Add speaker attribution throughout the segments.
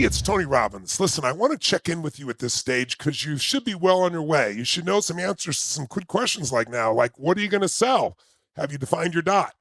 Speaker 1: it's Tony Robbins. Listen, I want to check in with you at this stage because you should be well on your way. You should know some answers to some quick questions like now, like what are you going to sell? Have you defined your dot?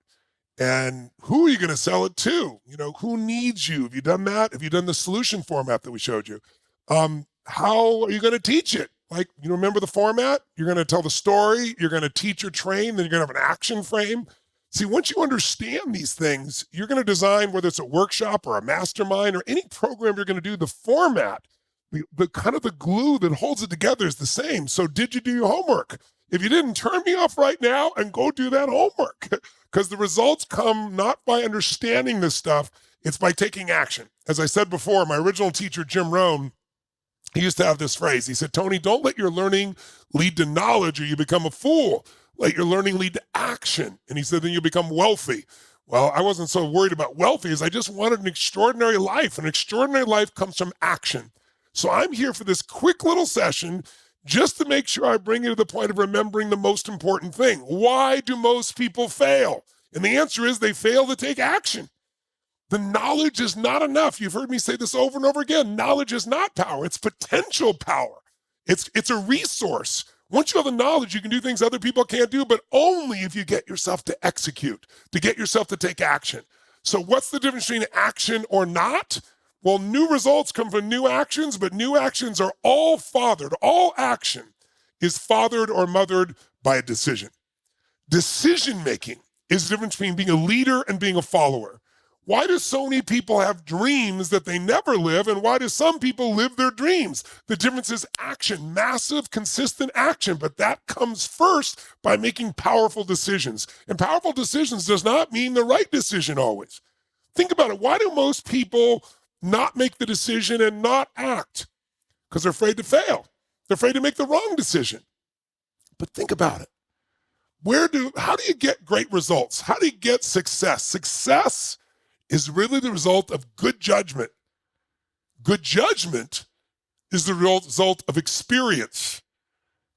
Speaker 1: And who are you going to sell it to? You know, who needs you? Have you done that? Have you done the solution format that we showed you? How are you going to teach it? Like, you remember the format? You're going to tell the story, you're going to teach or train, then you're going to have an action frame. See, once you understand these things, you're going to design, whether it's a workshop or a mastermind or any program you're going to do, the format, the kind of the glue that holds it together is the same. So did you do your homework? If you didn't, turn me off right now and go do that homework, because the results come not by understanding this stuff, it's by taking action. As I said before, my original teacher, Jim Rohn, he used to have this phrase. He said, Tony, don't let your learning lead to knowledge or you become a fool. Let your learning lead to action. And he said, then you become wealthy. Well, I wasn't so worried about wealthy as I just wanted an extraordinary life. An extraordinary life comes from action. So I'm here for this quick little session just to make sure I bring you to the point of remembering the most important thing. Why do most people fail? And the answer is they fail to take action. The knowledge is not enough. You've heard me say this over and over again. Knowledge is not power. It's potential power. It's a resource. Once you have the knowledge, you can do things other people can't do, but only if you get yourself to execute, to get yourself to take action. So what's the difference between action or not? Well, new results come from new actions, but new actions are all fathered. All action is fathered or mothered by a decision. Decision-making is the difference between being a leader and being a follower. Why do so many people have dreams that they never live, and why do some people live their dreams? The difference is action, massive, consistent action, but that comes first by making powerful decisions. And powerful decisions does not mean the right decision always. Think about it. Why do most people not make the decision and not act? Because they're afraid to fail. They're afraid to make the wrong decision. But think about it. How do you get great results? How do you get success? Success is really the result of good judgment. Good judgment is the result of experience.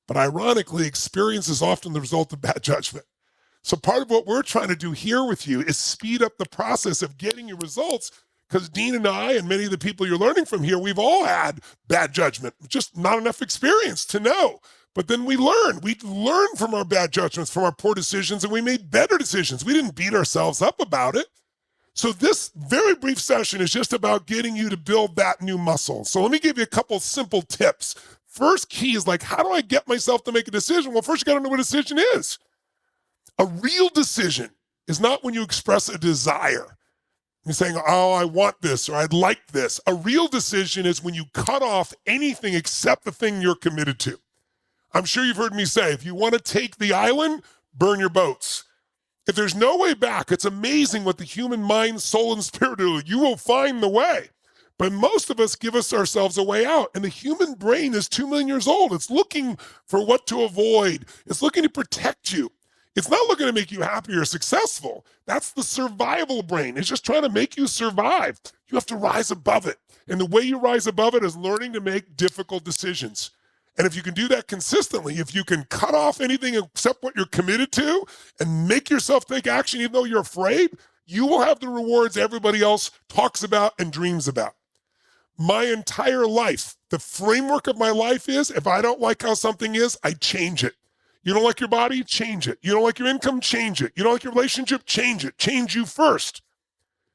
Speaker 1: But ironically, experience is often the result of bad judgment. So part of what we're trying to do here with you is speed up the process of getting your results, because Dean and I and many of the people you're learning from here, we've all had bad judgment, just not enough experience to know. But then we learn. We learn from our bad judgments, from our poor decisions, and we made better decisions. We didn't beat ourselves up about it. So this very brief session is just about getting you to build that new muscle. So let me give you a couple simple tips. First key is like, how do I get myself to make a decision? Well, first you got to know what a decision is. A real decision is not when you express a desire. You're saying, oh, I want this, or I'd like this. A real decision is when you cut off anything except the thing you're committed to. I'm sure you've heard me say, if you want to take the island, burn your boats. If there's no way back, it's amazing what the human mind, soul, and spirit do. You will find the way. But most of us give ourselves a way out. And the human brain is 2 million years old. It's looking for what to avoid. It's looking to protect you. It's not looking to make you happy or successful. That's the survival brain. It's just trying to make you survive. You have to rise above it. And the way you rise above it is learning to make difficult decisions. And if you can do that consistently, if you can cut off anything except what you're committed to and make yourself take action even though you're afraid, you will have the rewards everybody else talks about and dreams about. My entire life, the framework of my life is, if I don't like how something is, I change it. You don't like your body? Change it. You don't like your income? Change it. You don't like your relationship? Change it. Change you first.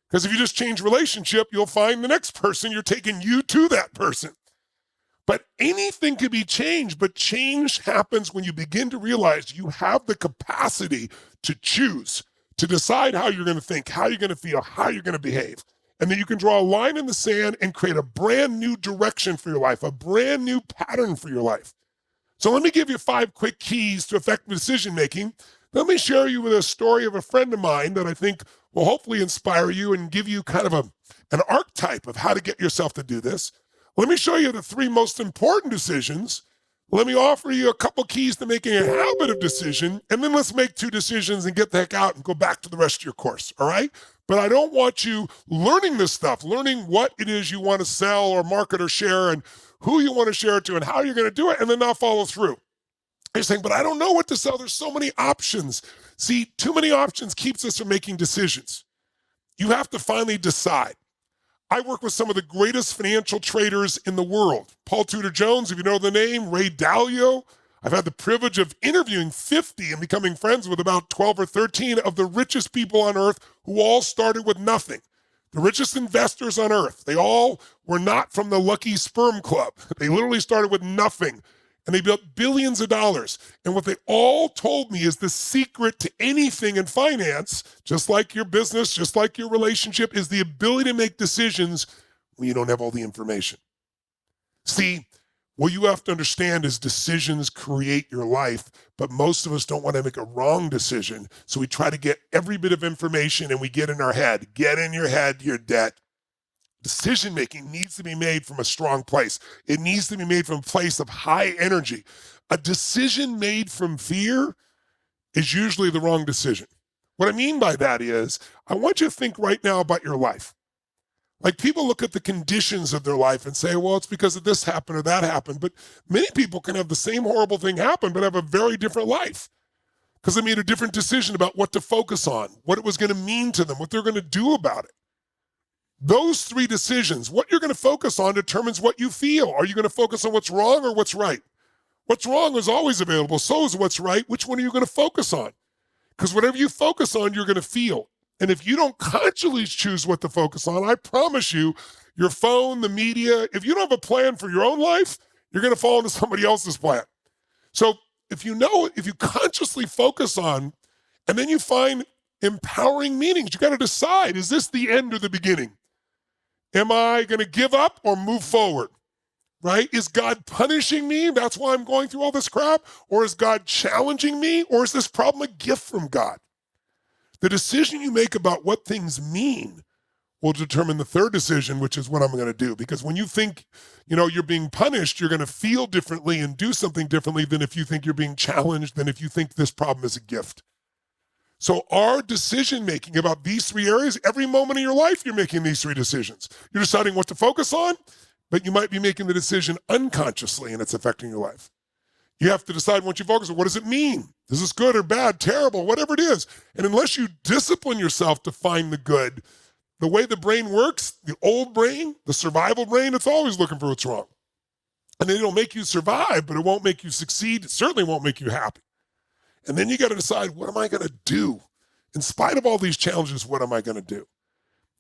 Speaker 1: Because if you just change relationship, you'll find the next person, you're taking you to that person. But anything can be changed, but change happens when you begin to realize you have the capacity to choose, to decide how you're going to think, how you're going to feel, how you're going to behave. And then you can draw a line in the sand and create a brand new direction for your life, a brand new pattern for your life. So let me give you 5 quick keys to effective decision-making. Let me share you with a story of a friend of mine that I think will hopefully inspire you and give you kind of an archetype of how to get yourself to do this. Let me show you the 3 most important decisions. Let me offer you a couple keys to making a habit of decision, and then let's make 2 decisions and get the heck out and go back to the rest of your course, all right? But I don't want you learning this stuff, learning what it is you want to sell or market or share and who you want to share it to and how you're going to do it, and then not follow through. You're saying, but I don't know what to sell. There's so many options. See, too many options keeps us from making decisions. You have to finally decide. I work with some of the greatest financial traders in the world. Paul Tudor Jones, if you know the name, Ray Dalio. I've had the privilege of interviewing 50 and becoming friends with about 12 or 13 of the richest people on earth who all started with nothing. The richest investors on earth. They all were not from the Lucky Sperm Club. They literally started with nothing, and they built billions of dollars. And what they all told me is the secret to anything in finance, just like your business, just like your relationship, is the ability to make decisions when you don't have all the information. See, what you have to understand is decisions create your life, but most of us don't want to make a wrong decision. So we try to get every bit of information and we get in our head. Get in your head, you're dead. Decision making needs to be made from a strong place. It needs to be made from a place of high energy. A decision made from fear is usually the wrong decision. What I mean by that is, I want you to think right now about your life. Like, people look at the conditions of their life and say, well, it's because of this happened or that happened. But many people can have the same horrible thing happen, but have a very different life because they made a different decision about what to focus on, what it was going to mean to them, what they're going to do about it. Those three decisions, what you're going to focus on determines what you feel. Are you going to focus on what's wrong or what's right? What's wrong is always available. So is what's right. Which one are you going to focus on? Because whatever you focus on, you're going to feel. And if you don't consciously choose what to focus on, I promise you, your phone, the media, if you don't have a plan for your own life, you're going to fall into somebody else's plan. So if you consciously focus on, and then you find empowering meanings, you got to decide, is this the end or the beginning? Am I going to give up or move forward? Right? Is God punishing me? That's why I'm going through all this crap? Or is God challenging me? Or is this problem a gift from God? The decision you make about what things mean will determine the third decision, which is what I'm going to do. Because when you think, you're being punished, you're going to feel differently and do something differently than if you think you're being challenged, than if you think this problem is a gift. So our decision making about these three areas, every moment of your life, you're making these three decisions. You're deciding what to focus on, but you might be making the decision unconsciously and it's affecting your life. You have to decide what you focus on. What does it mean? Is this good or bad, terrible, whatever it is? And unless you discipline yourself to find the good, the way the brain works, the old brain, the survival brain, it's always looking for what's wrong. And then it'll make you survive, but it won't make you succeed. It certainly won't make you happy. And then you got to decide, what am I going to do? In spite of all these challenges, what am I going to do?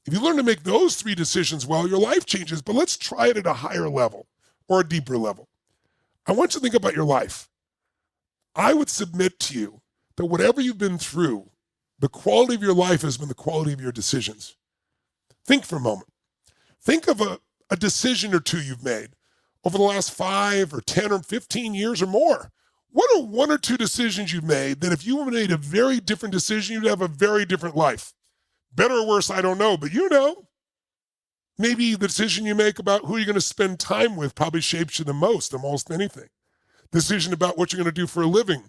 Speaker 1: If you learn to make those three decisions well, your life changes. But let's try it at a higher level or a deeper level. I want you to think about your life. I would submit to you that whatever you've been through, the quality of your life has been the quality of your decisions. Think for a moment. Think of a decision or two you've made over the last 5 or 10 or 15 years or more. What are one or two decisions you've made that if you made a very different decision, you'd have a very different life? Better or worse, I don't know, but maybe the decision you make about who you're going to spend time with probably shapes you the most than most anything. Decision about what you're going to do for a living.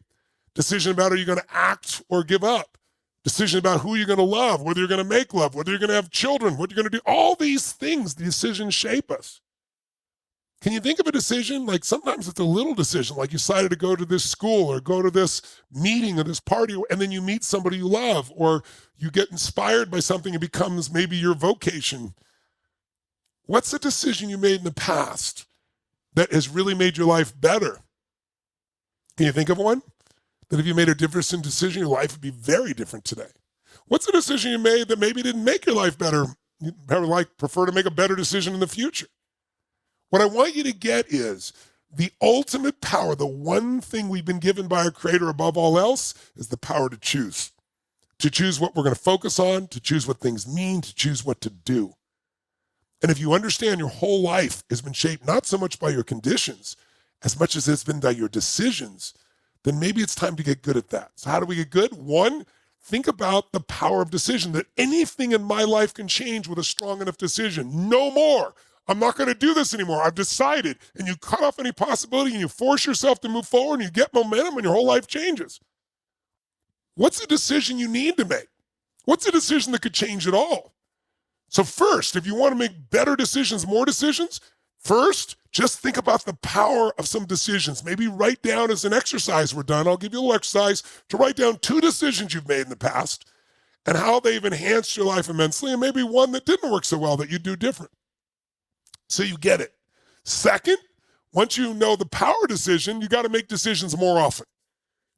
Speaker 1: Decision about are you going to act or give up. Decision about who you're going to love, whether you're going to make love, whether you're going to have children, what you're going to do. All these things, the decisions shape us. Can you think of a decision? Like, sometimes it's a little decision, like you decided to go to this school or go to this meeting or this party, and then you meet somebody you love, or you get inspired by something and becomes maybe your vocation. What's a decision you made in the past that has really made your life better? Can you think of one? That if you made a different decision, your life would be very different today. What's a decision you made that maybe didn't make your life better? You'd prefer to make a better decision in the future. What I want you to get is the ultimate power, the one thing we've been given by our Creator above all else, is the power to choose. To choose what we're going to focus on, to choose what things mean, to choose what to do. And if you understand your whole life has been shaped not so much by your conditions, as much as it's been by your decisions, then maybe it's time to get good at that. So how do we get good? One, think about the power of decision, that anything in my life can change with a strong enough decision. No more. I'm not going to do this anymore. I've decided. And you cut off any possibility and you force yourself to move forward and you get momentum and your whole life changes. What's a decision you need to make? What's a decision that could change it all? So first, if you want to make better decisions, more decisions, first, just think about the power of some decisions. Maybe write down, as an exercise we're done, I'll give you a little exercise to write down 2 decisions you've made in the past and how they've enhanced your life immensely, and maybe one that didn't work so well that you do different. So you get it. Second, once you know the power decision, you got to make decisions more often.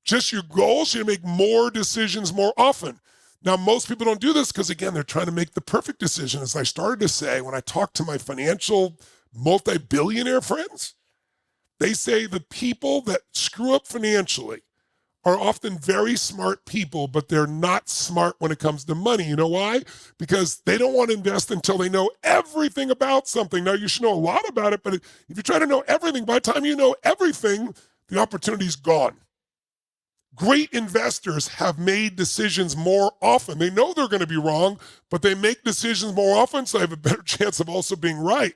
Speaker 1: Just your goals, you make more decisions more often. Now, most people don't do this because, again, they're trying to make the perfect decision. As I started to say, when I talk to my financial multi-billionaire friends, they say the people that screw up financially are often very smart people, but they're not smart when it comes to money. You know why? Because they don't want to invest until they know everything about something. Now, you should know a lot about it, but if you try to know everything, by the time you know everything, the opportunity's gone. Great investors have made decisions more often. They know they're going to be wrong, but they make decisions more often, so they have a better chance of also being right.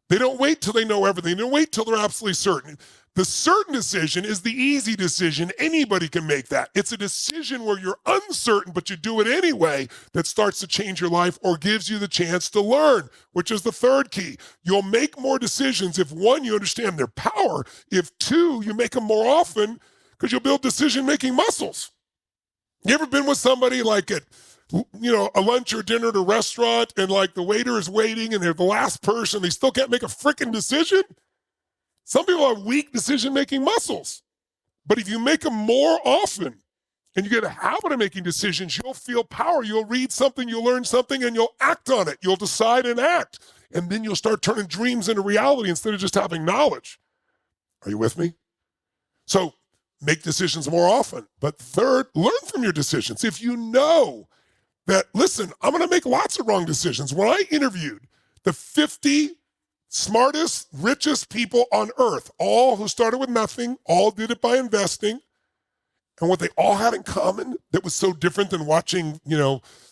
Speaker 1: They don't wait till they know everything. They don't wait till they're absolutely certain. The certain decision is the easy decision. Anybody can make that. It's a decision where you're uncertain, but you do it anyway, that starts to change your life or gives you the chance to learn, which is the third key. You'll make more decisions if, one, you understand their power. If, two, you make them more often, because you'll build decision-making muscles. You ever been with somebody like at, a lunch or dinner at a restaurant, and like the waiter is waiting and they're the last person, they still can't make a freaking decision? Some people have weak decision-making muscles. But if you make them more often and you get a habit of making decisions, you'll feel power. You'll read something, you'll learn something, and you'll act on it. You'll decide and act. And then you'll start turning dreams into reality instead of just having knowledge. Are you with me? So, make decisions more often. But third, learn from your decisions. If you know that, listen, I'm going to make lots of wrong decisions. When I interviewed the 50 smartest, richest people on earth, all who started with nothing, all did it by investing, and what they all had in common that was so different than watching,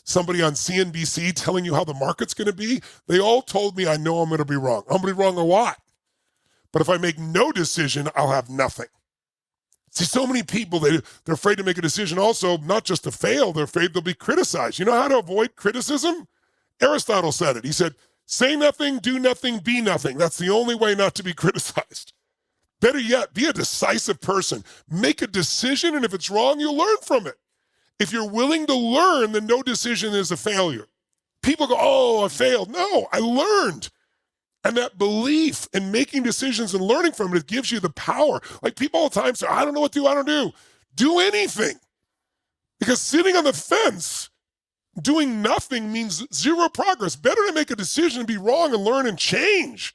Speaker 1: somebody on CNBC telling you how the market's going to be, they all told me, I know I'm going to be wrong. I'm going to be wrong a lot. But if I make no decision, I'll have nothing. See, so many people, they're afraid to make a decision also, not just to fail, they're afraid they'll be criticized. You know how to avoid criticism? Aristotle said it. He said, say nothing, do nothing, be nothing. That's the only way not to be criticized. Better yet, be a decisive person. Make a decision, and if it's wrong, you'll learn from it. If you're willing to learn, then no decision is a failure. People go, oh, I failed. No, I learned. And that belief in making decisions and learning from it gives you the power. Like people all the time say, I don't know what to do, I don't do. Do anything. Because sitting on the fence, doing nothing means zero progress. Better to make a decision and be wrong and learn and change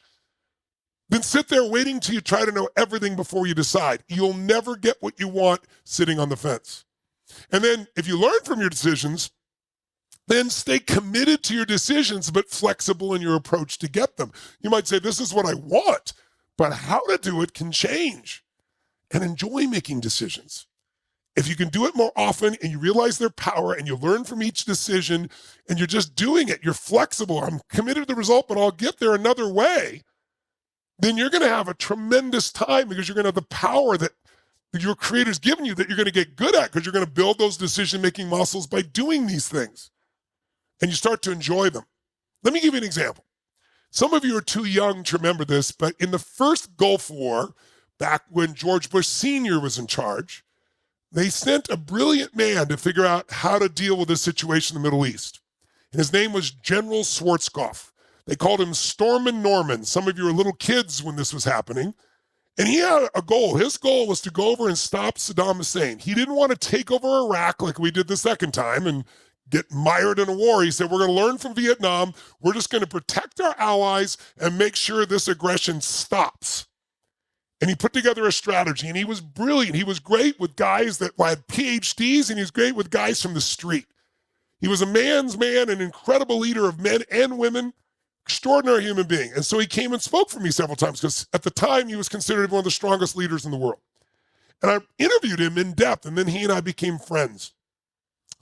Speaker 1: than sit there waiting till you try to know everything before you decide. You'll never get what you want sitting on the fence. And then if you learn from your decisions, then stay committed to your decisions, but flexible in your approach to get them. You might say, this is what I want, but how to do it can change. And enjoy making decisions. If you can do it more often and you realize their power and you learn from each decision and you're just doing it, you're flexible, I'm committed to the result, but I'll get there another way, then you're going to have a tremendous time because you're going to have the power that your creator's given you that you're going to get good at because you're going to build those decision-making muscles by doing these things. And you start to enjoy them. Let me give you an example. Some of you are too young to remember this, but in the first Gulf War, back when George Bush Sr. was in charge, they sent a brilliant man to figure out how to deal with this situation in the Middle East. And his name was General Schwarzkopf. They called him Stormin' Norman. Some of you were little kids when this was happening. And he had a goal. His goal was to go over and stop Saddam Hussein. He didn't want to take over Iraq like we did the second time and get mired in a war. He said, we're going to learn from Vietnam. We're just going to protect our allies and make sure this aggression stops. And he put together a strategy, and he was brilliant. He was great with guys that had PhDs, and he was great with guys from the street. He was a man's man, an incredible leader of men and women, extraordinary human being. And so he came and spoke for me several times because at the time he was considered one of the strongest leaders in the world. And I interviewed him in depth, and then he and I became friends.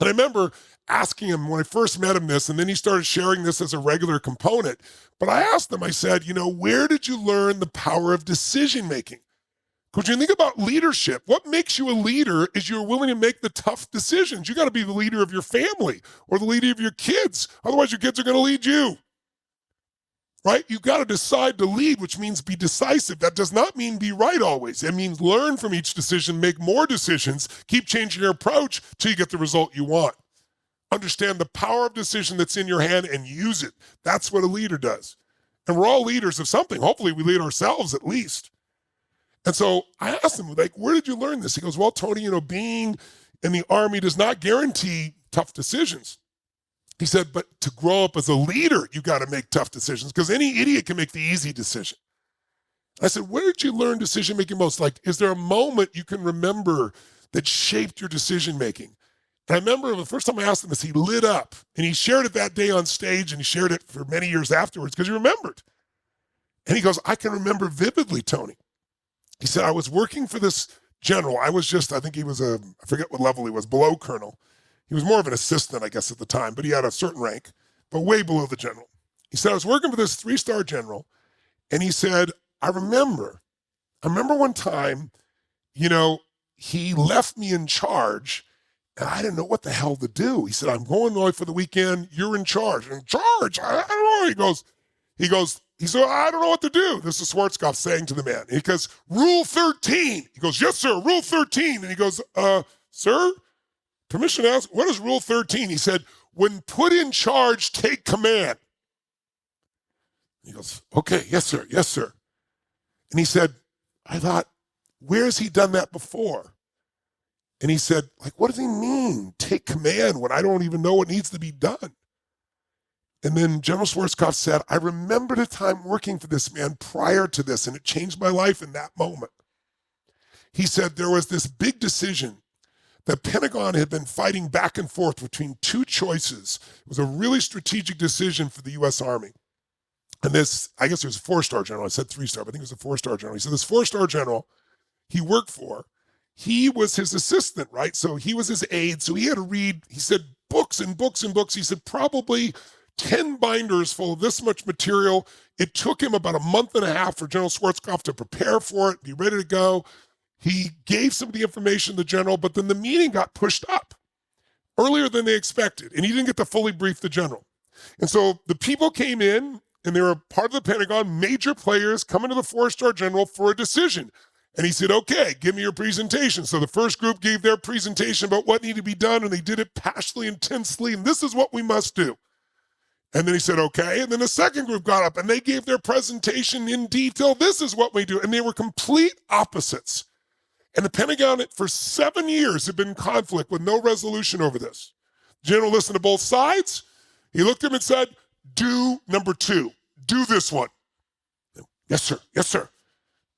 Speaker 1: And I remember asking him when I first met him this, and then he started sharing this as a regular component. But I asked him, I said, where did you learn the power of decision making? Because when you think about leadership, what makes you a leader is you're willing to make the tough decisions. You got to be the leader of your family or the leader of your kids. Otherwise, your kids are going to lead you. Right? You got to decide to lead, which means be decisive. That does not mean be right always. It means learn from each decision, make more decisions, keep changing your approach till you get the result you want. understand the power of decision that's in your hand and use it. That's what a leader does. And we're all leaders of something. Hopefully we lead ourselves at least. And so I asked him, like, where did you learn this? He goes, well, Tony, being in the Army does not guarantee tough decisions. He said, but to grow up as a leader, you got to make tough decisions because any idiot can make the easy decision. I said, where did you learn decision making most? Like, is there a moment you can remember that shaped your decision making? And I remember the first time I asked him this, he lit up and he shared it that day on stage and he shared it for many years afterwards because he remembered. And he goes, I can remember vividly, Tony. He said, I was working for this general. I think he was I forget what level he was, below colonel. He was more of an assistant, I guess, at the time, but he had a certain rank, but way below the general. He said, I was working for this 3-star general. And he said, I remember one time, he left me in charge and I didn't know what the hell to do. He said, I'm going away for the weekend. You're in charge. In charge? I don't know. He said, I don't know what to do. This is Schwarzkopf saying to the man. He goes, Rule 13. He goes, yes, sir, Rule 13. And he goes, sir, permission to ask, what is Rule 13? He said, when put in charge, take command. He goes, okay, yes, sir, yes, sir. And he said, I thought, where has he done that before? And he said, like, what does he mean, take command, when I don't even know what needs to be done? And then General Schwarzkopf said, I remembered a time working for this man prior to this, and it changed my life in that moment. He said there was this big decision. The Pentagon had been fighting back and forth between two choices. It was a really strategic decision for the U.S. Army. And this, I guess it was a 4-star general. I said 3-star, but I think it was a 4-star general. He said this 4-star general he worked for, he was his assistant, right? So he was his aide. So he had to read, he said, books and books and books. He said probably 10 binders full of this much material. It took him about a month and a half for General Schwarzkopf to prepare for it, be ready to go. He gave some of the information to the general, but then the meeting got pushed up earlier than they expected, and he didn't get to fully brief the general. And so the people came in, and they were part of the Pentagon, major players coming to the 4-star general for a decision. And he said, okay, give me your presentation. So the first group gave their presentation about what needed to be done, and they did it passionately, intensely, and this is what we must do. And then he said, okay. And then the second group got up, and they gave their presentation in detail. This is what we do. And they were complete opposites. And the Pentagon, for 7 years, had been in conflict with no resolution over this. The general listened to both sides. He looked at him and said, do number 2. Do this one. Yes, sir. Yes, sir.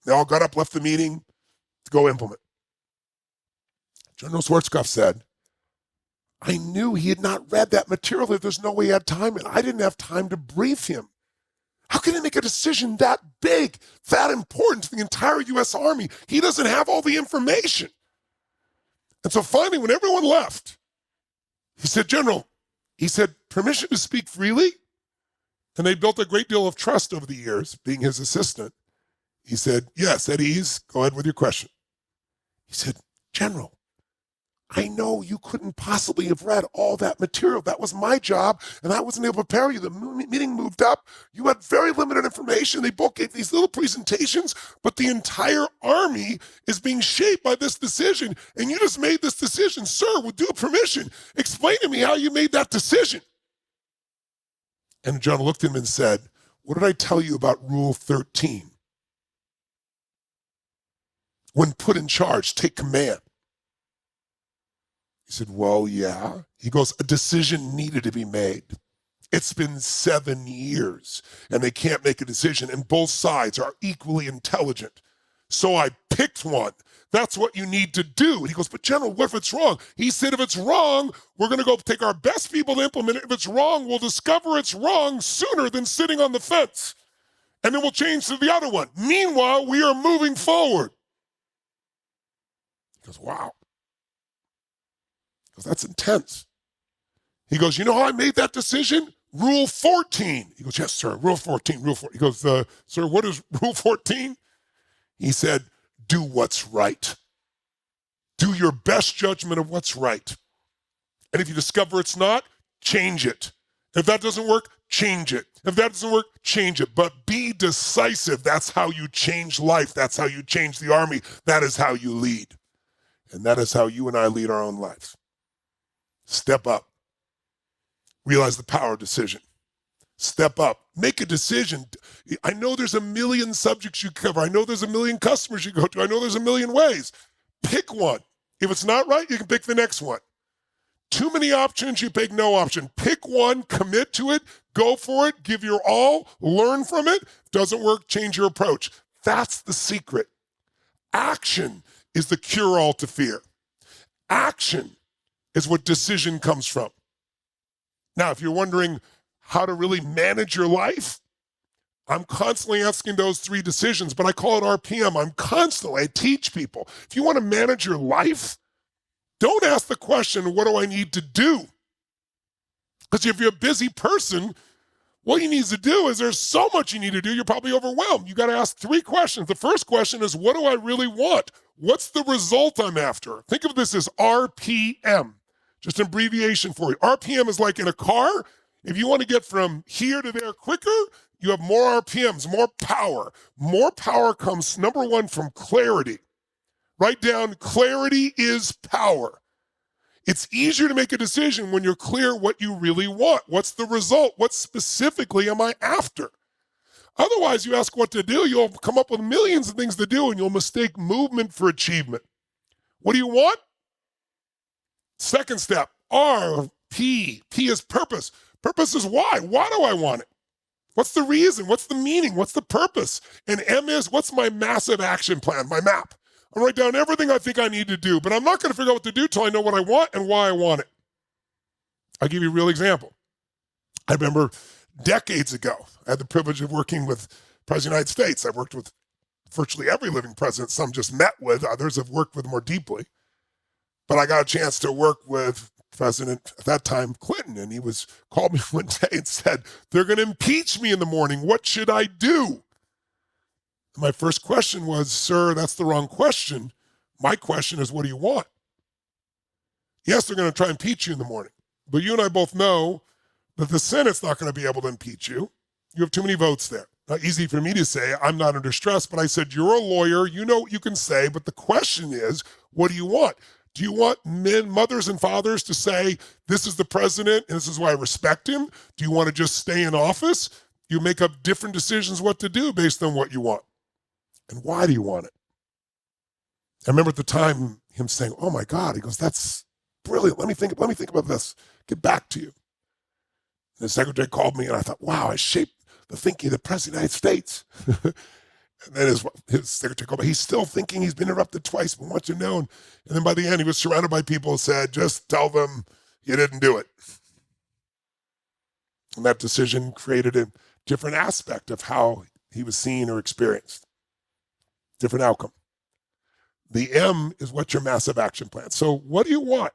Speaker 1: They all got up, left the meeting to go implement. General Schwarzkopf said, I knew he had not read that material. There's no way he had time, and I didn't have time to brief him. How can he make a decision that big, that important to the entire U.S. Army? He doesn't have all the information. And so finally, when everyone left, he said, General, he said, permission to speak freely? And they built a great deal of trust over the years, being his assistant. He said, yes, at ease. Go ahead with your question. He said, General, I know you couldn't possibly have read all that material. That was my job, and I wasn't able to prepare you. The meeting moved up. You had very limited information. They both gave these little presentations, but the entire Army is being shaped by this decision, and you just made this decision. Sir, with due permission, explain to me how you made that decision. And John looked at him and said, what did I tell you about Rule 13? When put in charge, take command. He said, well, yeah. He goes, a decision needed to be made. It's been 7 years, and they can't make a decision, and both sides are equally intelligent. So I picked one. That's what you need to do. And he goes, but General, what if it's wrong? He said, if it's wrong, we're going to go take our best people to implement it. If it's wrong, we'll discover it's wrong sooner than sitting on the fence. And then we'll change to the other one. Meanwhile, we are moving forward. He goes, wow. He goes, that's intense. He goes, you know how I made that decision? Rule 14. He goes, yes, sir, Rule 14, Rule 14. He goes, sir, what is Rule 14? He said, do what's right. Do your best judgment of what's right. And if you discover it's not, change it. If that doesn't work, change it. If that doesn't work, change it. But be decisive. That's how you change life. That's how you change the Army. That is how you lead. And that is how you and I lead our own lives. Step up. Realize the power of decision. Step up. Make a decision. I know there's a million subjects you cover. I know there's a million customers you go to. I know there's a million ways. Pick one. If it's not right, you can pick the next one. Too many options, you pick no option. Pick one, commit to it, go for it, give your all, learn from it. Doesn't work, change your approach. That's the secret. Action is the cure-all to fear. Action is what decision comes from. Now, if you're wondering how to really manage your life, I'm constantly asking those 3 decisions, but I call it RPM. I teach people. If you want to manage your life, don't ask the question, what do I need to do? Because if you're a busy person, what you need to do is there's so much you need to do, you're probably overwhelmed. You got to ask 3 questions. The first question is, what do I really want? What's the result I'm after? Think of this as RPM, just an abbreviation for you. RPM is like in a car. If you want to get from here to there quicker, you have more RPMs, more power. More power comes, number 1, from clarity. Write down, clarity is power. It's easier to make a decision when you're clear what you really want. What's the result? What specifically am I after? Otherwise, you ask what to do, you'll come up with millions of things to do, and you'll mistake movement for achievement. What do you want? Second step, R, P. P is purpose. Purpose is why. Why do I want it? What's the reason? What's the meaning? What's the purpose? And M is, what's my massive action plan, my map? I write down everything I think I need to do, but I'm not going to figure out what to do till I know what I want and why I want it. I'll give you a real example. I remember decades ago, I had the privilege of working with the President of the United States. I've worked with virtually every living president, some just met with, others have worked with more deeply. But I got a chance to work with President, at that time, Clinton, and he called me one day and said, they're going to impeach me in the morning. What should I do? My first question was, sir, that's the wrong question. My question is, what do you want? Yes, they're going to try and impeach you in the morning. But you and I both know that the Senate's not going to be able to impeach you. You have too many votes there. Not easy for me to say, I'm not under stress, but I said, you're a lawyer, you know what you can say, but the question is, what do you want? Do you want mothers and fathers to say, this is the president and this is why I respect him? Do you want to just stay in office? You make up different decisions what to do based on what you want. And why do you want it? I remember at the time him saying, oh my God, he goes, that's brilliant. Let me think about this. Get back to you. And the secretary called me and I thought, wow, I shaped the thinking of the President of the United States. And then his secretary called me. He's still thinking, he's been interrupted twice, but wants you to know. And then by the end, he was surrounded by people who said, just tell them you didn't do it. And that decision created a different aspect of how he was seen or experienced. Different outcome. The M is what's your massive action plan. So what do you want?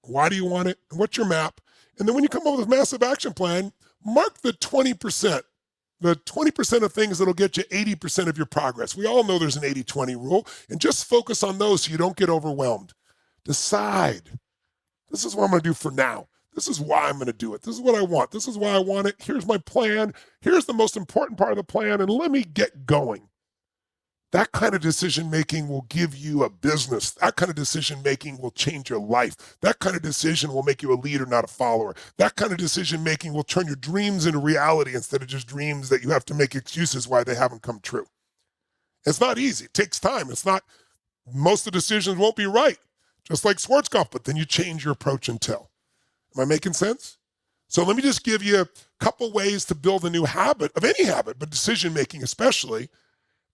Speaker 1: Why do you want it? And what's your map? And then when you come up with a massive action plan, mark the 20%. The 20% of things that'll get you 80% of your progress. We all know there's an 80-20 rule, and just focus on those so you don't get overwhelmed. Decide. This is what I'm going to do for now. This is why I'm going to do it. This is what I want. This is why I want it. Here's my plan. Here's the most important part of the plan, and let me get going. That kind of decision-making will give you a business. That kind of decision-making will change your life. That kind of decision will make you a leader, not a follower. That kind of decision-making will turn your dreams into reality instead of just dreams that you have to make excuses why they haven't come true. It's not easy. It takes time. Most of the decisions won't be right, just like Schwarzkopf, but then you change your approach until. Am I making sense? So let me just give you a couple ways to build a new habit, of any habit, but decision-making especially,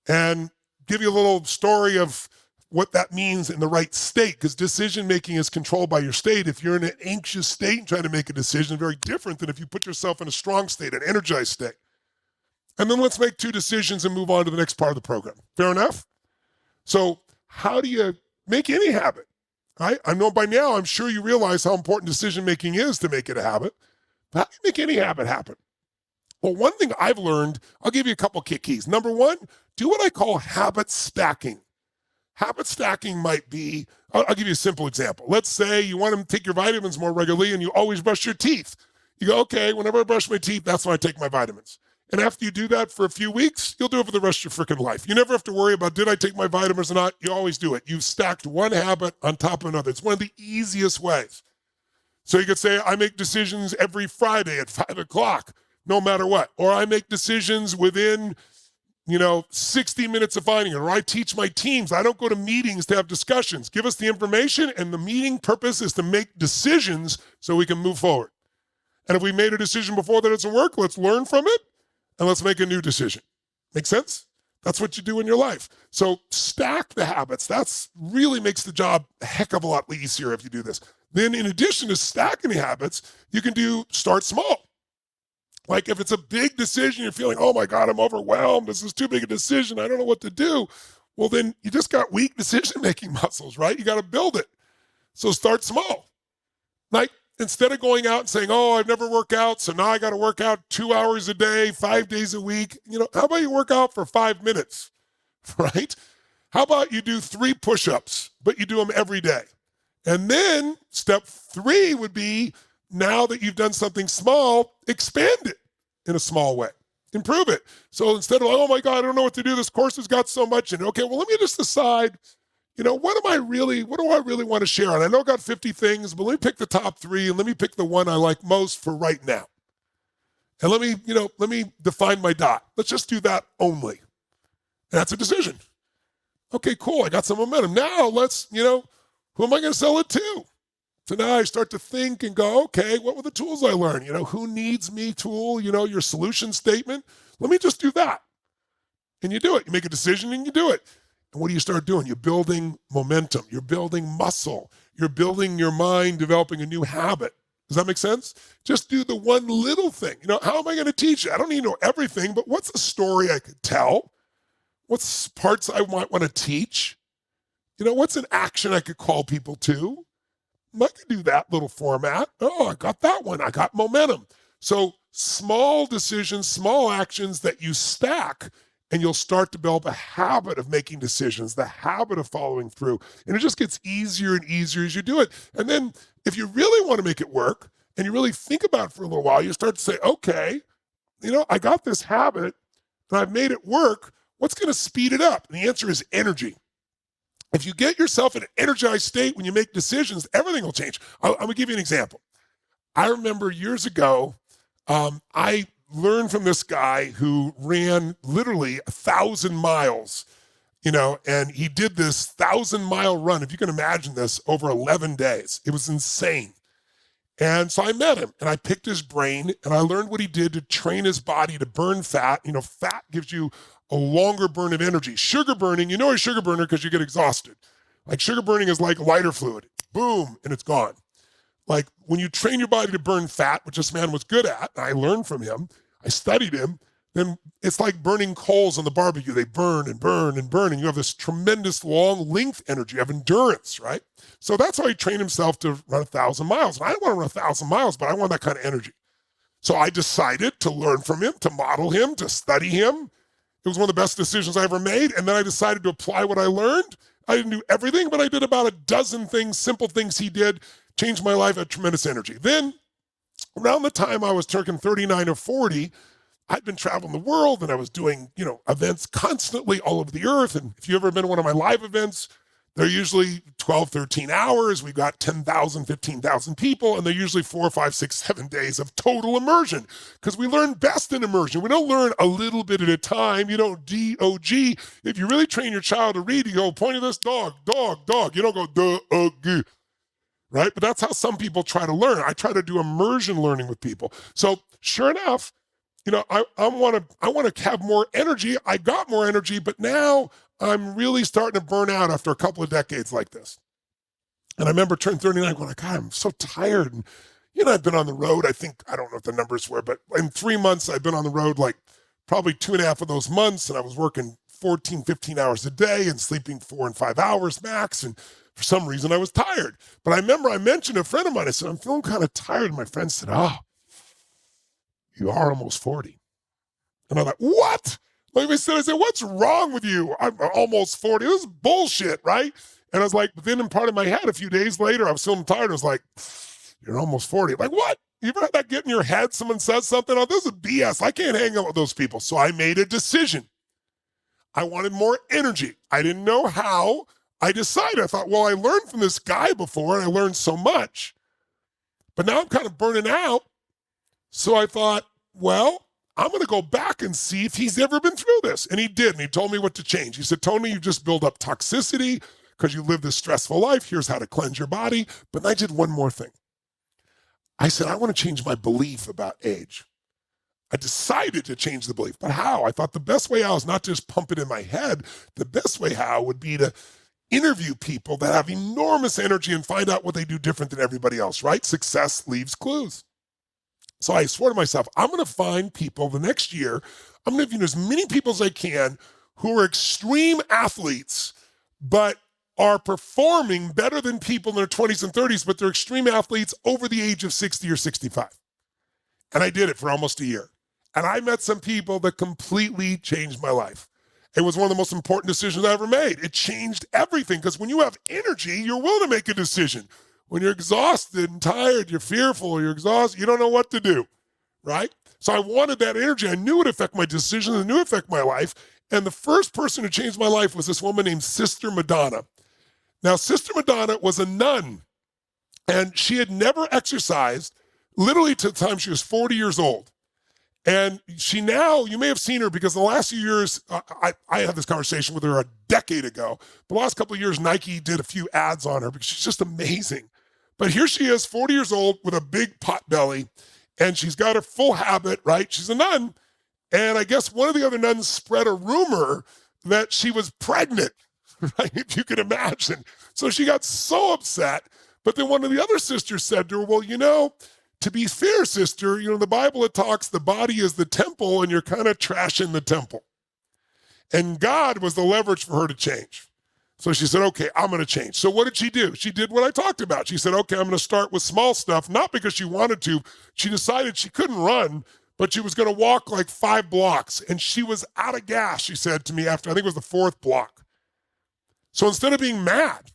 Speaker 1: and give you a little story of what that means in the right state, because decision-making is controlled by your state. If you're in an anxious state and trying to make a decision, very different than if you put yourself in a strong state, an energized state. And then let's make 2 decisions and move on to the next part of the program. Fair enough? So how do you make any habit? I know by now, I'm sure you realize how important decision-making is to make it a habit. But how do you make any habit happen? Well, one thing I've learned, I'll give you a couple keys. Number 1, do what I call habit stacking. Habit stacking might be, I'll give you a simple example. Let's say you want to take your vitamins more regularly and you always brush your teeth. You go, okay, whenever I brush my teeth, that's when I take my vitamins. And after you do that for a few weeks, you'll do it for the rest of your freaking life. You never have to worry about, did I take my vitamins or not? You always do it. You've stacked one habit on top of another. It's one of the easiest ways. So you could say, I make decisions every Friday at 5 o'clock, no matter what. Or I make decisions within 60 minutes of finding it. Or I teach my teams. I don't go to meetings to have discussions. Give us the information, and the meeting purpose is to make decisions so we can move forward. And if we made a decision before that doesn't work, let's learn from it, and let's make a new decision. Make sense? That's what you do in your life. So stack the habits. That's really makes the job a heck of a lot easier if you do this. Then in addition to stacking the habits, you can start small. Like if it's a big decision, you're feeling, oh my God, I'm overwhelmed. This is too big a decision. I don't know what to do. Well, then you just got weak decision-making muscles, right? You got to build it. So start small. Like instead of going out and saying, oh, I've never worked out, so now I got to work out 2 hours a day, 5 days a week. How about you work out for 5 minutes, right? How about you do 3 push-ups, but you do them every day? And then step 3 would be, now that you've done something small, expand it in a small way. Improve it. So instead of, oh my God, I don't know what to do. This course has got so much in it. Okay, well, let me just decide, what do I really want to share on? I know I got 50 things, but let me pick the top 3 and let me pick the one I like most for right now. And let me define my dot. Let's just do that only. And that's a decision. Okay, cool. I got some momentum. Now let's, who am I going to sell it to? So now I start to think and go, okay, what were the tools I learned? Who needs me tool, your solution statement. Let me just do that. And you do it. You make a decision and you do it. And what do you start doing? You're building momentum. You're building muscle. You're building your mind, developing a new habit. Does that make sense? Just do the one little thing. How am I going to teach it? I don't need to know everything, but what's a story I could tell? What's parts I might want to teach? What's an action I could call people to? I could do that little format. Oh, I got that one. I got momentum. So small decisions, small actions that you stack, and you'll start to develop a habit of making decisions, the habit of following through. And it just gets easier and easier as you do it. And then if you really want to make it work and you really think about it for a little while, you start to say, okay, I got this habit and I've made it work. What's going to speed it up? And the answer is energy. If you get yourself in an energized state when you make decisions, everything will change. I'm going to give you an example. I remember years ago, I learned from this guy who ran literally 1,000 miles, and he did this 1,000-mile run, if you can imagine this, over 11 days. It was insane. And so I met him, and I picked his brain, and I learned what he did to train his body to burn fat. Fat gives you a longer burn of energy. Sugar burning, a sugar burner because you get exhausted. Like sugar burning is like lighter fluid. Boom, and it's gone. Like when you train your body to burn fat, which this man was good at, and I learned from him, I studied him, then it's like burning coals on the barbecue. They burn and burn and burn, and you have this tremendous long length energy of endurance, right? So that's how he trained himself to run 1,000 miles. And I don't want to run 1,000 miles, but I want that kind of energy. So I decided to learn from him, to model him, to study him. It was one of the best decisions I ever made. And then I decided to apply what I learned. I didn't do everything, but I did about a dozen things, simple things he did, changed my life at tremendous energy. Then around the time I was turning 39 or 40, I'd been traveling the world and I was doing, events constantly all over the earth. And if you've ever been to one of my live events, they're usually 12, 13 hours. We've got 10,000, 15,000 people, and they're usually 4, 5, 6, 7 days of total immersion because we learn best in immersion. We don't learn a little bit at a time. D-O-G. If you really train your child to read, you go, point at this dog, dog, dog. You don't go, duh, right? But that's how some people try to learn. I try to do immersion learning with people. So sure enough, I want to have more energy. I got more energy, but now I'm really starting to burn out after a couple of decades like this. And I remember turning 39 going, God, I'm so tired. And, I've been on the road. I don't know what the numbers were, but in 3 months, I've been on the road like probably 2.5 of those months. And I was working 14, 15 hours a day and sleeping 4 and 5 hours max. And for some reason, I was tired. But I remember I mentioned to a friend of mine, I said, I'm feeling kind of tired. And my friend said, you are almost 40. And I'm like, what? Like I said, what's wrong with you? I'm almost 40. This is bullshit, right? And I was like, but then in part of my head, a few days later, I was feeling tired. I was like, you're almost 40. I'm like, what? You ever had that get in your head? Someone says something, oh, this is BS. I can't hang out with those people. So I made a decision. I wanted more energy. I didn't know how. I decided, I thought, well, I learned from this guy before and I learned so much. But now I'm kind of burning out. So I thought, well, I'm going to go back and see if he's ever been through this. And he did. And he told me what to change. He said, Tony, you just build up toxicity because you live this stressful life. Here's how to cleanse your body. But I did one more thing. I said, I want to change my belief about age. I decided to change the belief. But how? I thought the best way out is not just pump it in my head. The best way out would be to interview people that have enormous energy and find out what they do different than everybody else, right? Success leaves clues. So I swore to myself, I'm going to find people the next year. I'm going to interview as many people as I can who are extreme athletes, but are performing better than people in their 20s and 30s, but they're extreme athletes over the age of 60 or 65. And I did it for almost a year. And I met some people that completely changed my life. It was one of the most important decisions I ever made. It changed everything, because when you have energy, you're willing to make a decision. When you're exhausted and tired, you're fearful, you're exhausted, you don't know what to do, right? So I wanted that energy. I knew it would affect my decisions. I knew it would affect my life. And the first person who changed my life was this woman named Sister Madonna. Now, Sister Madonna was a nun, and she had never exercised, literally to the time she was 40 years old. And she now, you may have seen her because the last few years, I had this conversation with her a decade ago. The last couple of years, Nike did a few ads on her because she's just amazing. But here she is, 40 years old with a big pot belly, and she's got her full habit, right? She's a nun. And I guess one of the other nuns spread a rumor that she was pregnant, right? If you can imagine. So she got so upset. But then one of the other sisters said to her, well, you know, to be fair, sister, you know, the Bible, it talks the body is the temple and you're kind of trashing the temple. And God was the leverage for her to change. So she said, okay, I'm going to change. So what did she do? She did what I talked about. She said, okay, I'm going to start with small stuff, not because she wanted to. She decided she couldn't run, but she was going to walk like 5 blocks. And she was out of gas, she said to me after, I think it was the 4th block. So instead of being mad,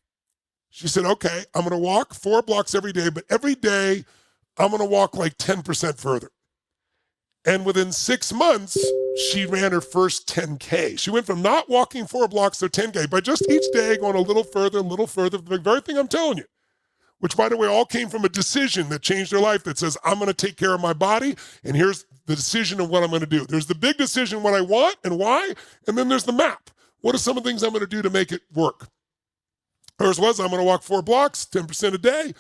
Speaker 1: she said, okay, I'm going to walk 4 blocks every day, but every day I'm going to walk like 10% further. And within 6 months, she ran her first 10K. She went from not walking 4 blocks to 10K by just each day going a little further, the very thing I'm telling you, which, by the way, all came from a decision that changed her life that says, I'm going to take care of my body, and here's the decision of what I'm going to do. There's the big decision, what I want and why, and then there's the map. What are some of the things I'm going to do to make it work? Hers was, I'm going to walk 4 blocks, 10% a day.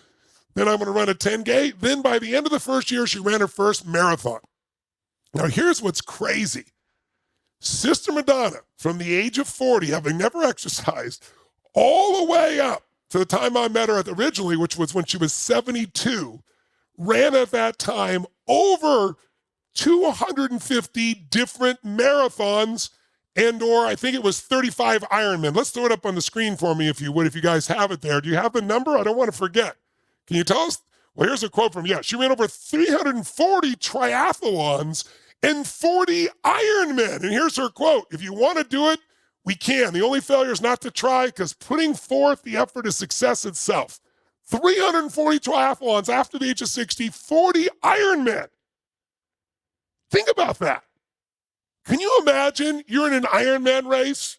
Speaker 1: Then I'm going to run a 10K. Then by the end of the first year, she ran her first marathon. Now, here's what's crazy. Sister Madonna, from the age of 40, having never exercised, all the way up to the time I met her originally, which was when she was 72, ran at that time over 250 different marathons and/or I think it was 35 Ironman. Let's throw it up on the screen for me, if you would, if you guys have it there. Do you have the number? I don't want to forget. Can you tell us? Well, here's a quote from, she ran over 340 triathlons and 40 Ironmen. And here's her quote: if you want to do it, we can. The only failure is not to try, because putting forth the effort is success itself. 340 triathlons after the age of 60, 40 Ironmen. Think about that. Can you imagine you're in an Ironman race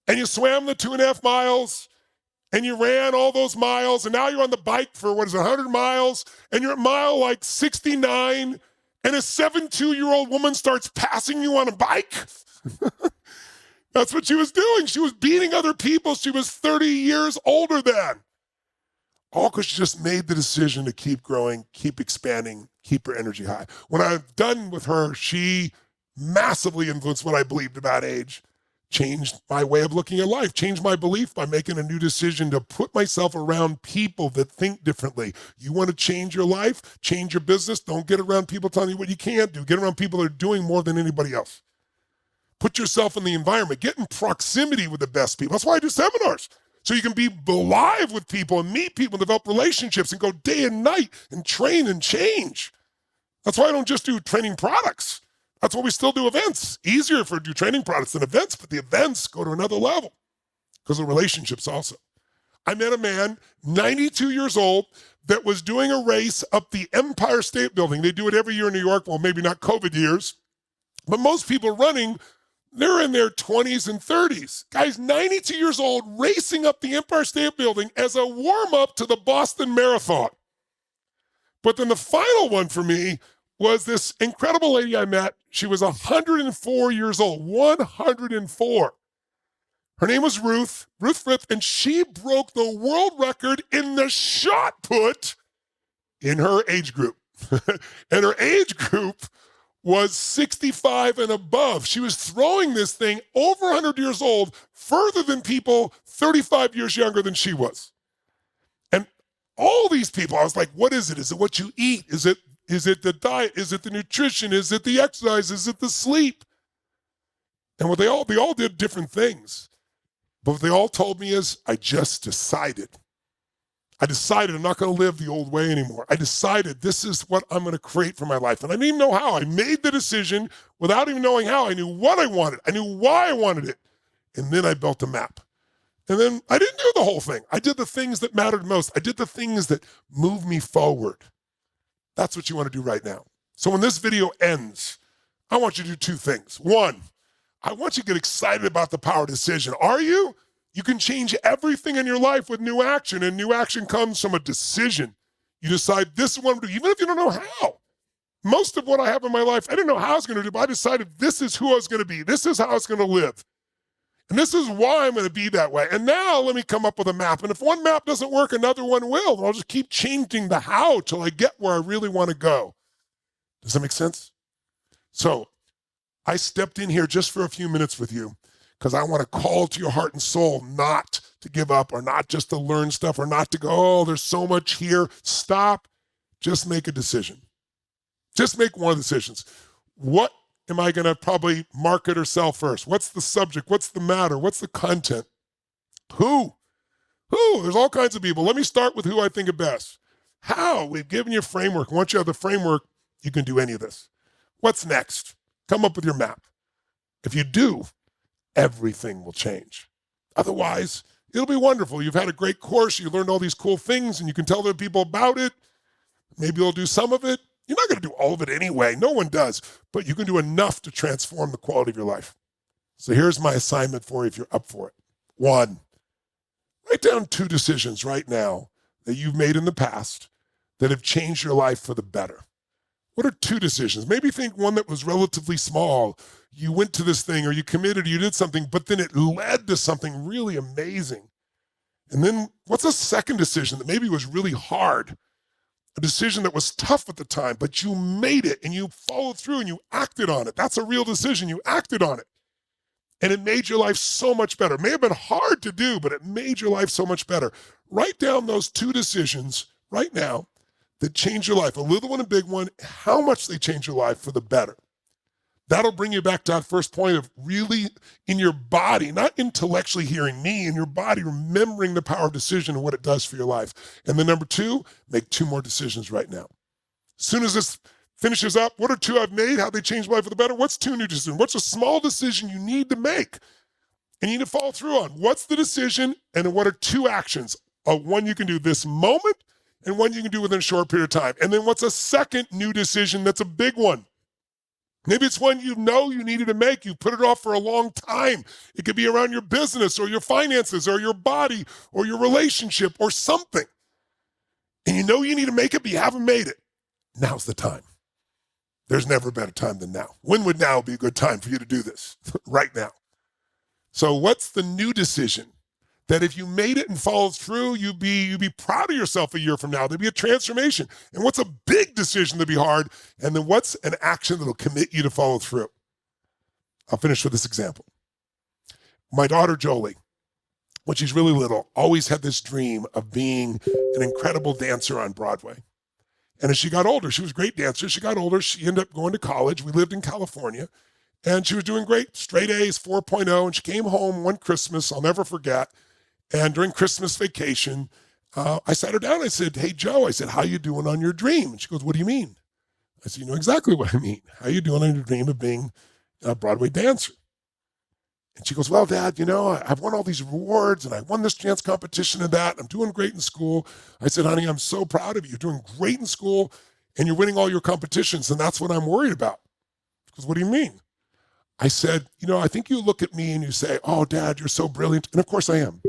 Speaker 1: and you swam the 2.5 miles and you ran all those miles, and now you're on the bike for, 100 miles, and you're at mile like 69, and a 72-year-old woman starts passing you on a bike? That's what she was doing. She was beating other people. She was 30 years older than. All because she just made the decision to keep growing, keep expanding, keep her energy high. When I'm done with her, she massively influenced what I believed about age, changed my way of looking at life, changed my belief by making a new decision to put myself around people that think differently. You want to change your life, change your business, don't get around people telling you what you can't do. Get around people that are doing more than anybody else. Put yourself in the environment. Get in proximity with the best people. That's why I do seminars. So you can be alive with people and meet people and develop relationships and go day and night and train and change. That's why I don't just do training products. That's why we still do events. Easier for do training products than events, but the events go to another level because of relationships also. I met a man, 92 years old, that was doing a race up the Empire State Building. They do it every year in New York. Well, maybe not COVID years, but most people running, they're in their 20s and 30s. Guy's 92 years old, racing up the Empire State Building as a warm-up to the Boston Marathon. But then the final one for me was this incredible lady I met. She was 104 years old, 104. Her name was Ruth Frith, and she broke the world record in the shot put in her age group. And her age group was 65 and above. She was throwing this thing over 100 years old, further than people 35 years younger than she was. And all these people, I was like, what is it? Is it what you eat? Is it the diet? Is it the nutrition? Is it the exercise? Is it the sleep? And what they all did different things. But what they all told me is, I just decided. I'm not going to live the old way anymore. I decided this is what I'm going to create for my life. And I didn't even know how. I made the decision without even knowing how. I knew what I wanted. I knew why I wanted it. And then I built a map. And then I didn't do the whole thing. I did the things that mattered most. I did the things that moved me forward. That's what you want to do right now. So when this video ends, I want you to do two things. One, I want you to get excited about the power of decision. Are you? You can change everything in your life with new action, and new action comes from a decision. You decide this is what I'm going to do, even if you don't know how. Most of what I have in my life, I didn't know how I was going to do, but I decided this is who I was going to be. This is how I was going to live. And this is why I'm going to be that way. And now let me come up with a map. And if one map doesn't work, another one will. And I'll just keep changing the how till I get where I really want to go. Does that make sense? So I stepped in here just for a few minutes with you because I want to call to your heart and soul not to give up or not just to learn stuff or not to go, oh, there's so much here. Stop. Just make a decision. Just make one of the decisions. What am I going to probably market or sell first? What's the subject? What's the matter? What's the content? Who? There's all kinds of people. Let me start with who I think of best. How? We've given you a framework. Once you have the framework, you can do any of this. What's next? Come up with your map. If you do, everything will change. Otherwise, it'll be wonderful. You've had a great course. You learned all these cool things, and you can tell other people about it. Maybe you'll do some of it. You're not going to do all of it anyway. No one does. But you can do enough to transform the quality of your life. So here's my assignment for you if you're up for it. 1, write down 2 decisions right now that you've made in the past that have changed your life for the better. What are 2 decisions? Maybe think one that was relatively small. You went to this thing or you committed, you did something, but then it led to something really amazing. And then what's a second decision that maybe was really hard? A decision that was tough at the time, but you made it and you followed through and you acted on it. That's a real decision. You acted on it. And it made your life so much better. It may have been hard to do, but it made your life so much better. Write down those 2 decisions right now that change your life, a little one, a big one, how much they change your life for the better. That'll bring you back to that first point of really in your body, not intellectually hearing me, in your body, remembering the power of decision and what it does for your life. And then number 2, make 2 more decisions right now. As soon as this finishes up, what are 2 I've made? How they change my life for the better? What's 2 new decisions? What's a small decision you need to make and you need to follow through on? What's the decision? And what are 2 actions? One you can do this moment and one you can do within a short period of time. And then what's a second new decision that's a big one? Maybe it's one you know you needed to make. You put it off for a long time. It could be around your business or your finances or your body or your relationship or something. And you know you need to make it, but you haven't made it. Now's the time. There's never a better time than now. When would now be a good time for you to do this? Right now. So what's the new decision that if you made it and followed through, you'd be proud of yourself a year from now? There'd be a transformation. And what's a big decision that'd be hard? And then what's an action that'll commit you to follow through? I'll finish with this example. My daughter, Jolie, when she's really little, always had this dream of being an incredible dancer on Broadway. And as she got older, she was a great dancer. She got older, she ended up going to college. We lived in California. And she was doing great, straight A's, 4.0. And she came home one Christmas, I'll never forget. And during Christmas vacation, I sat her down. I said, hey, Joe, I said, how you doing on your dream? And she goes, what do you mean? I said, you know exactly what I mean. How you doing on your dream of being a Broadway dancer? And she goes, well, Dad, you know, I've won all these awards and I won this dance competition and that. I'm doing great in school. I said, honey, I'm so proud of you. You're doing great in school and you're winning all your competitions. And that's what I'm worried about. She goes, what do you mean? I said, you know, I think you look at me and you say, oh, Dad, you're so brilliant. And of course I am.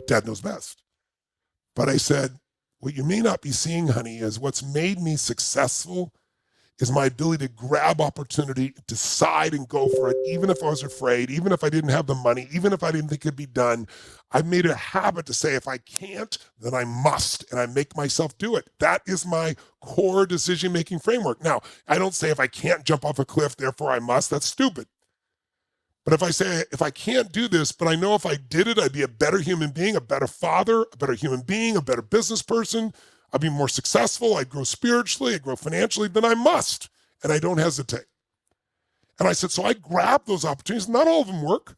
Speaker 1: Dad knows best. But I said, what you may not be seeing, honey, is what's made me successful is my ability to grab opportunity, decide and go for it, even if I was afraid, even if I didn't have the money, even if I didn't think it could be done. I've made it a habit to say, if I can't, then I must, and I make myself do it. That is my core decision-making framework. Now, I don't say if I can't jump off a cliff, therefore I must. That's stupid. But if I say, if I can't do this, but I know if I did it, I'd be a better human being, a better father, a better human being, a better business person, I'd be more successful, I'd grow spiritually, I'd grow financially, then I must, and I don't hesitate. And I said, so I grabbed those opportunities. Not all of them work,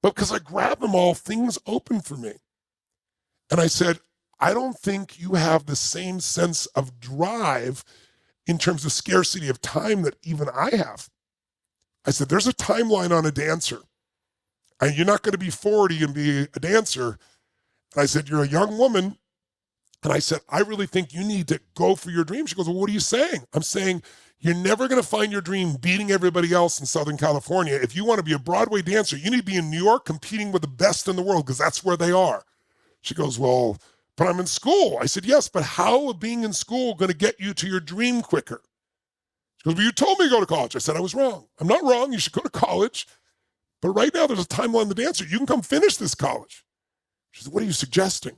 Speaker 1: but because I grabbed them all, things open for me. And I said, I don't think you have the same sense of drive in terms of scarcity of time that even I have. I said, there's a timeline on a dancer, and you're not going to be 40 and be a dancer. And I said, you're a young woman. And I said, I really think you need to go for your dream. She goes, well, what are you saying? I'm saying, you're never going to find your dream beating everybody else in Southern California. If you want to be a Broadway dancer, you need to be in New York competing with the best in the world, because that's where they are. She goes, well, but I'm in school. I said, yes, but how is being in school going to get you to your dream quicker? She goes, well, you told me to go to college. I said, I was wrong. I'm not wrong. You should go to college. But right now there's a timeline on the dancer. You can come finish this college. She said, what are you suggesting?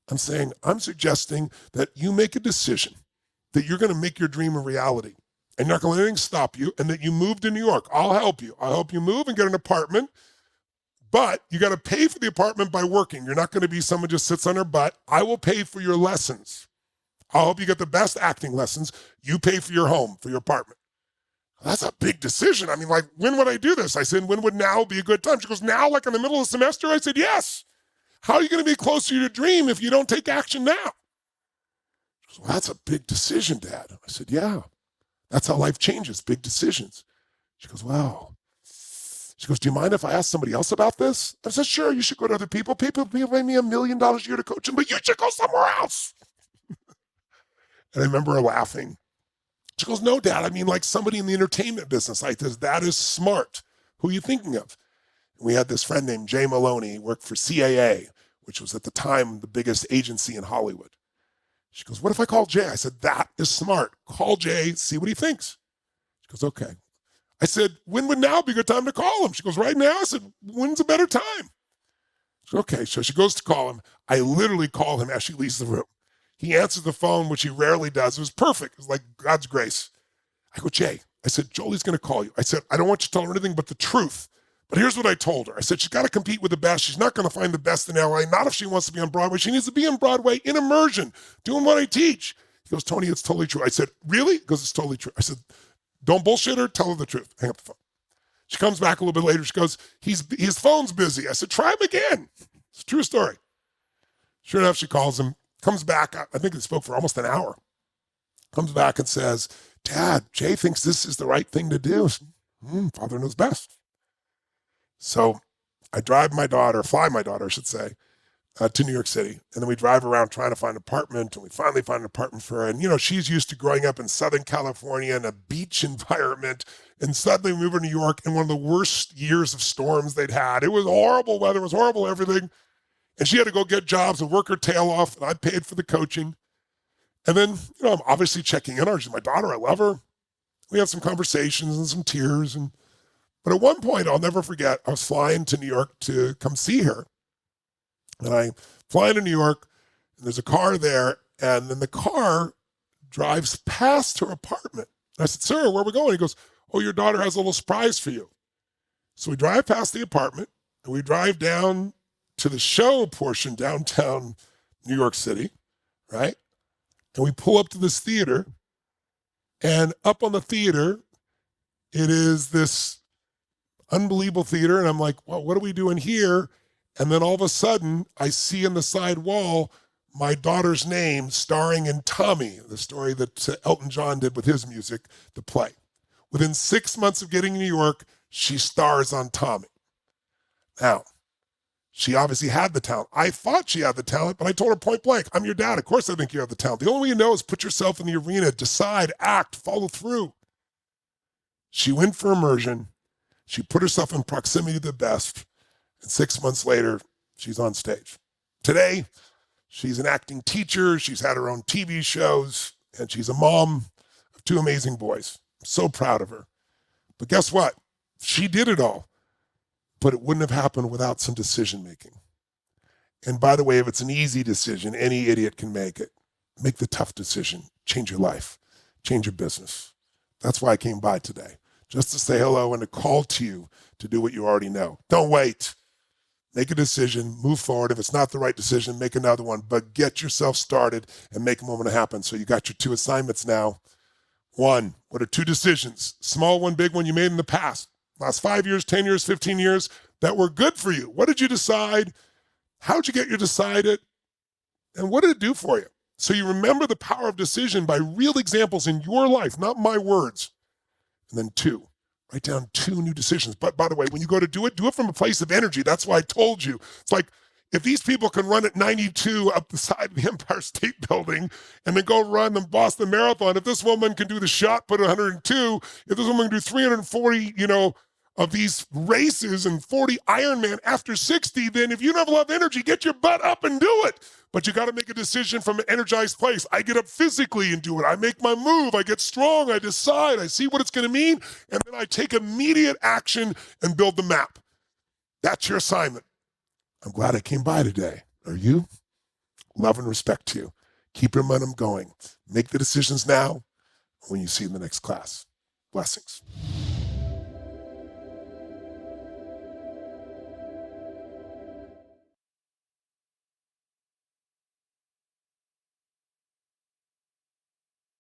Speaker 1: I'm saying, I'm suggesting that you make a decision that you're going to make your dream a reality, and you're not going to let anything stop you, and that you move to New York. I'll help you. I'll help you move and get an apartment, but you got to pay for the apartment by working. You're not going to be someone just sits on her butt. I will pay for your lessons. I'll help you get the best acting lessons. You pay for your home, for your apartment. That's a big decision. I mean, like, when would I do this? I said, when would now be a good time? She goes, now, like in the middle of the semester? I said, yes. How are you going to be closer to your dream if you don't take action now? She goes, well, that's a big decision, Dad. I said, yeah, that's how life changes, big decisions. She goes, wow. She goes, do you mind if I ask somebody else about this? I said, sure, you should go to other people. People pay me $1 million a year to coach them, but you should go somewhere else. And I remember her laughing. She goes, no, Dad, I mean like somebody in the entertainment business. I said, that is smart. Who are you thinking of? We had this friend named Jay Maloney. He worked for CAA, which was at the time the biggest agency in Hollywood. She goes, what if I call Jay? I said, that is smart. Call Jay, see what he thinks. She goes, okay. I said, when would now be a good time to call him? She goes, right now? I said, when's a better time? She goes, okay. So she goes to call him. I literally call him as she leaves the room. He answers the phone, which he rarely does. It was perfect. It was like God's grace. I go, Jay, I said, Jolie's going to call you. I said, I don't want you to tell her anything but the truth. But here's what I told her. I said, she's got to compete with the best. She's not going to find the best in LA. Not if she wants to be on Broadway. She needs to be on Broadway in immersion, doing what I teach. He goes, Tony, it's totally true. I said, really? He goes, it's totally true. I said, don't bullshit her. Tell her the truth. Hang up the phone. She comes back a little bit later. She goes, his phone's busy. I said, try him again. It's a true story. Sure enough, she calls him, comes back. I think they spoke for almost an hour. Comes back and says, Dad, Jay thinks this is the right thing to do. Father knows best. So I fly my daughter, I should say, to New York City. And then we drive around trying to find an apartment, and we finally find an apartment for her. And, you know, she's used to growing up in Southern California in a beach environment. And suddenly we move to New York in one of the worst years of storms they'd had. It was horrible weather. It was horrible everything. And she had to go get jobs and work her tail off. And I paid for the coaching. And then, you know, I'm obviously checking in on her. She's my daughter. I love her. We have some conversations and some tears. But at one point, I'll never forget, I was flying to New York to come see her. And I fly into New York, and there's a car there, and then the car drives past her apartment. And I said, sir, where are we going? He goes, oh, your daughter has a little surprise for you. So we drive past the apartment, and we drive down to the show portion downtown New York City, right? And we pull up to this theater, and up on the theater, it is this unbelievable theater. And I'm like, well, what are we doing here? And then all of a sudden, I see in the side wall my daughter's name starring in Tommy, the story that Elton John did with his music, the play. Within 6 months of getting to New York, she stars on Tommy. Now, she obviously had the talent. I thought she had the talent, but I told her point blank, I'm your dad. Of course I think you have the talent. The only way you know is put yourself in the arena, decide, act, follow through. She went for immersion. She put herself in proximity to the best. And 6 months later, she's on stage. Today, She's an acting teacher. She's had her own TV shows, and she's a mom of 2 amazing boys. I'm so proud of her. But guess what? She did it all, but it wouldn't have happened without some decision making. And by the way, if it's an easy decision, any idiot can make it. Make the tough decision. Change your life. Change your business. That's why I came by today, just to say hello and to call to you to do what you already know. Don't wait. Make a decision, move forward. If it's not the right decision, make another one, but get yourself started and make a moment happen. So you got your 2 assignments now. 1, what are 2 decisions? Small one, big one you made in the past, last 5 years, 10 years, 15 years, that were good for you. What did you decide? How'd you get your decided? And what did it do for you? So you remember the power of decision by real examples in your life, not my words. And then 2, write down 2 new decisions. But by the way, when you go to do it from a place of energy. That's why I told you. It's like, if these people can run at 92 up the side of the Empire State Building and then go run the Boston Marathon, if this woman can do the shot put at 102, if this woman can do 340, of these races and 40 Ironman after 60, then if you don't have a lot of energy, get your butt up and do it. But you got to make a decision from an energized place. I get up physically and do it. I make my move. I get strong. I decide. I see what it's going to mean. And then I take immediate action and build the map. That's your assignment. I'm glad I came by today. Are you? Love and respect to you. Keep your momentum going. Make the decisions now when you see you in the next class. Blessings.